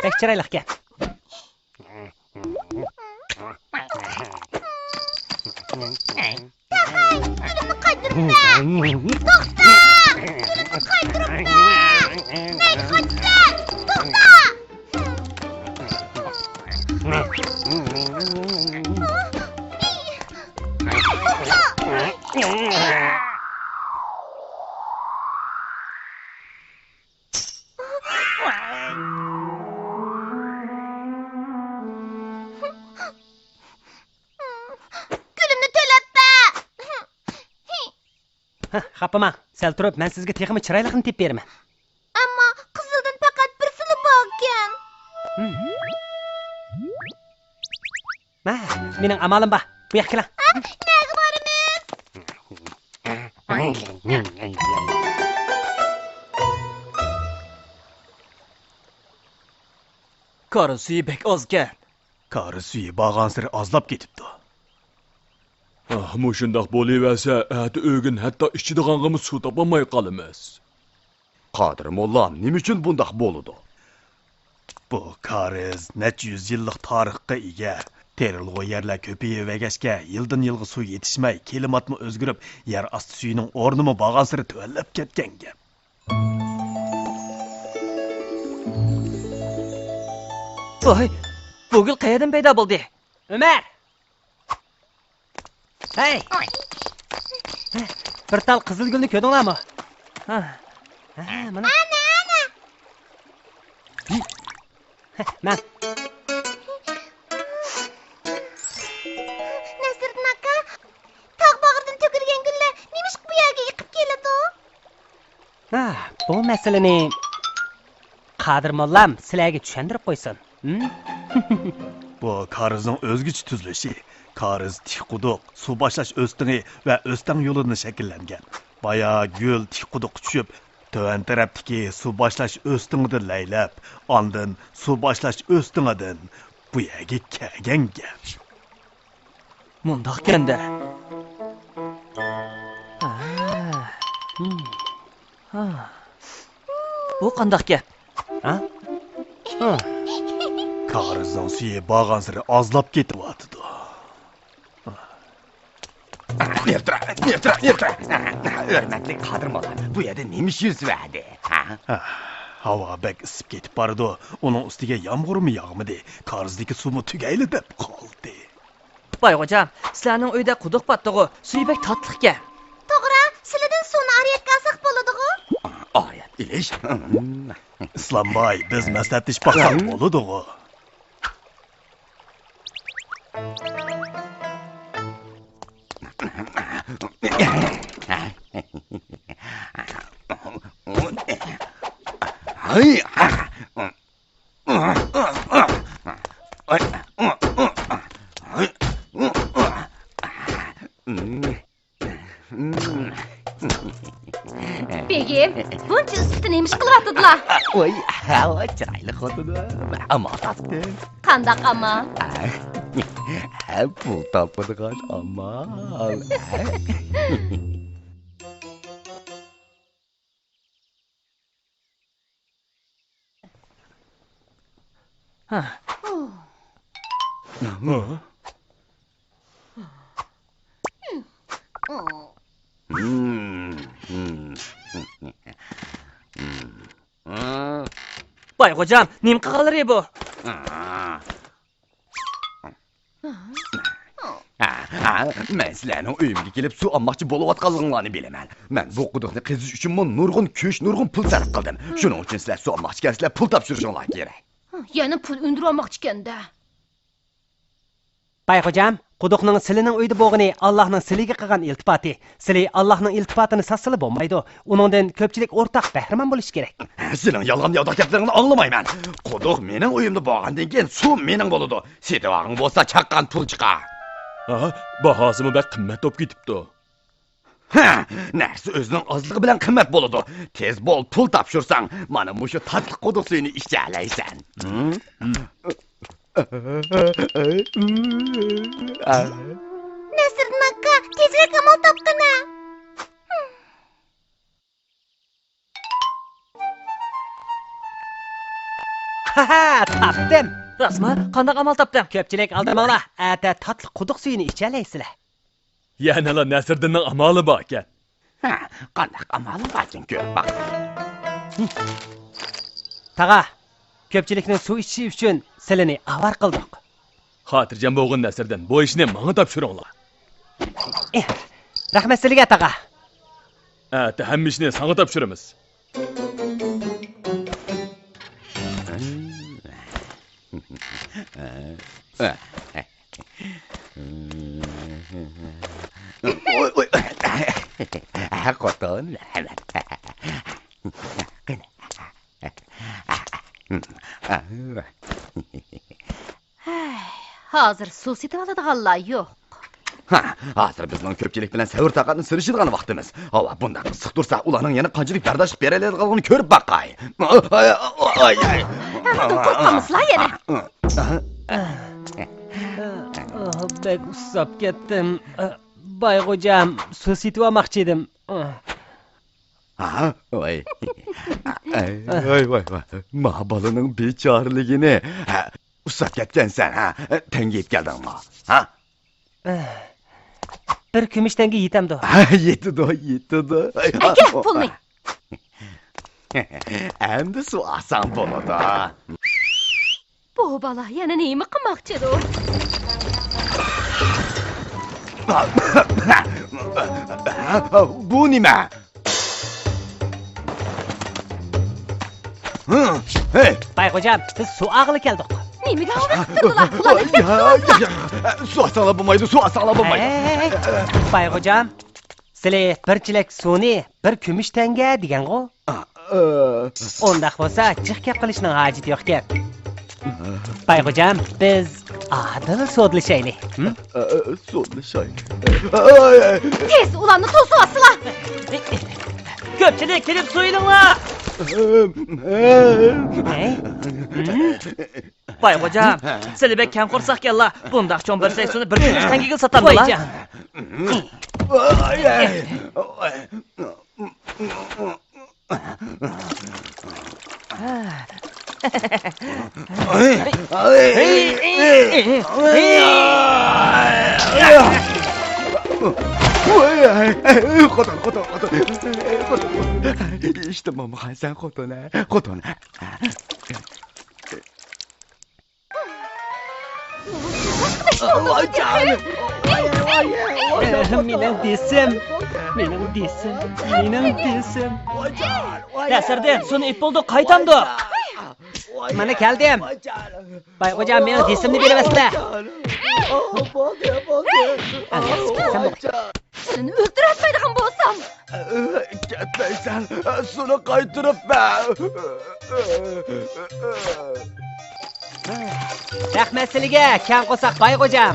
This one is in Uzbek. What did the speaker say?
Pek çıraylık gel. Gülümü kaydırıp da! Doktor! Gülümü kaydırıp da! Ne kaçlar? Doktor! Gülümni töletme! Kapama. Sel turup ben sizge teximi çıraylıqını tep bermen. Ama kızıldan fakat bir fili bakın. Mening amalim bor. Bu yoqqa keling. Negi barimiz? Qora suyi bek ozgan. Qari suyi bag'ansiri ozlab ketibdi. Mushundaq bo'laversa, ati o'gin hatto ichadiganimiz suv topolmay qolamiz. Qodir mollam nima uchun bundaq bo'ladi? Bu kariz necha yuz yillik tarixga ega. Terilg'u yerlar ko'payib yildan yilga suv yetishmay, klimatmi o'zgarib, yer osti suyining o'rnimi bag'ansiri tuvallab ketgan gap. Voy, bu gul qayerdan paydo bo'ldi? Ömer! Hey! Bir tal qizil gulni ko'rdinglarmi? Mana. Ana! Man. Nasriddin aka, tog' bag'ridan to'kilgan gullar nemish bu yerga yiqib keladi? Bu masalani Qodir mollam sizlarga tushuntirib qo'ysin. Bu karizning o'zgacha tuzilishi. Kariz tik quduq, suv boshlash o'stingi va o'stin yo'lini shakllangan. Baya gul tik quduq tushib, tövan tarafdagi suv boshlash o'stingidan laylab, ondan suv boshlash o'stingidan bu yerga kelgan gap. Mundoq kanda. Bu qandoq gap? Karizning suyi bag'ansiri ozlab ketyapti. Hürmetli Kadir Molla, bu yerda nemish yuz verdi? Havo bek isib ketib bordi. Uning ustiga yomg'irmi yog'midi? Karizdagi suvmi tugayli deb qoldi. Boyxo'jam, sizlarning uyda quduq batdig'i, suyi bek tatliqga. To'g'ri, sizlardan suvni ariyatga olsak bo'ladi-ku? Ariyat ilish. Islomboy, biz maslahatlashib baksak bo'ladi-ku. Begim, buncha ustini nemish qilyaptilar? Voy, hava chiroyli xotini. Ammo topdi. Qandaq ama? Pul topadigan amal. Boyxo'jam, nim qilg'alari bu? Men sizlarning uyimga kelib suv olmoqchi bo'layotganliklarini bilaman. Men bu quduqni qazish uchun nurg'un kuch, nurg'un pul sarf qildim. Shuning uchun sizlar suv olmoqchi kelsizlar, pul topshirishinglar kerak. Yana pul undirib olmoqchi ekanda. Boyxo'jam, quduqning silining uyda bo'lg'ini Allohning siliga qilgan iltifoti. Sili Allohning iltifotini sassili bo'lmaydi. Uningdan ko'pchilik o'rtaq bahramon bo'lishi kerak. Sening yolg'on yo'q gaplaringni anglamayman. Quduq mening uyimda bo'lgandan keyin suv mening bo'ladi. Setivag'ing bo'lsa chaqqan pul chiqar. Bahosimi bak qimmat bo'lib ketibdi. Narsa o'zining ozligi bilan qimmat bo'ladi. Tez bo'l, pul topshirsang, mana mushu tatli quduq suyini ichalaysan. Nasriddin aka, tezroq amal topqina. Ha, topdim. Rasma, qandaq amal topdim? Ko'pchilik aldamanglar. Ata tatli quduq suyini ichalaysizlar. Yanala Nasriddinning amali bor ekan. Qanday amalim barkin ko'rib baq. Tag'a, ko'pchilikning suv ichishi uchun silini avar qildik. Xotirjam bo'lgin Nasriddin, bu ishni menga topshiringlar. Rahmat sizga tag'a. Ata hamma ishni senga topshiramiz. Oy. Qo'ton. Hozir suv setib oladiganlar yo'q. Hozir bizning ko'pchilik bilan savr taqatni sirishadigan vaqtimiz. Hava bundan issiq tursa, ularning yana qanchalik bardosh bera oladiganini ko'rib baqay. Qo'rqamizlar yana. Bek usab ketdim. Bayg'o'jam, suv setib olmoqchi edim. Voy. Voy. Ma balaning bechorligini usab ketgansan, ha? Tanga yetib keldingmi? Ha? Bir kumush tanga yetamdi. Yetdi. Aka, pulni. Endi suv oson bo'ladi. Bu bola yana nima qilmoqchidir? Bu nima? Hey! Bayg'o'jam, biz suv ag'ili keldik. Nimaga o'rnattirdilar? Ularni Suv asala bo'lmaydi, suv asala bo'lmaydi. Bayg'o'jam, sizlar bir chelak suvni bir kumush tanga degan-ku. Undaq bo'lsa, jiq gap qilishning hojati yo'q ekan. Bayg'o'jam, biz adil sudlashaylik. Sudlashaylik. tez ularni to'sib olsizlar. Ko'pchilik kelib suyilinglar. Bayg'o'jam, sizlar bek kam qo'rsaqkanlar. Bundaq cho'm bir suvni bir kumush tangaga sotadilar. Qo'ton. Eshitdimmi Hasan qo'ton. Voy jonim. Mening desam. Nasriddin, suvni ip bo'ldi, qaytamdi. Mana keldim. Bayg'o'jam, mening desimni berasizlar. Seni o'ldirolmaydigan bo'lsam. Ketmaysan, suvni qaytirib ber. Rahmat sizga, kam qo'saq Bayg'o'jam.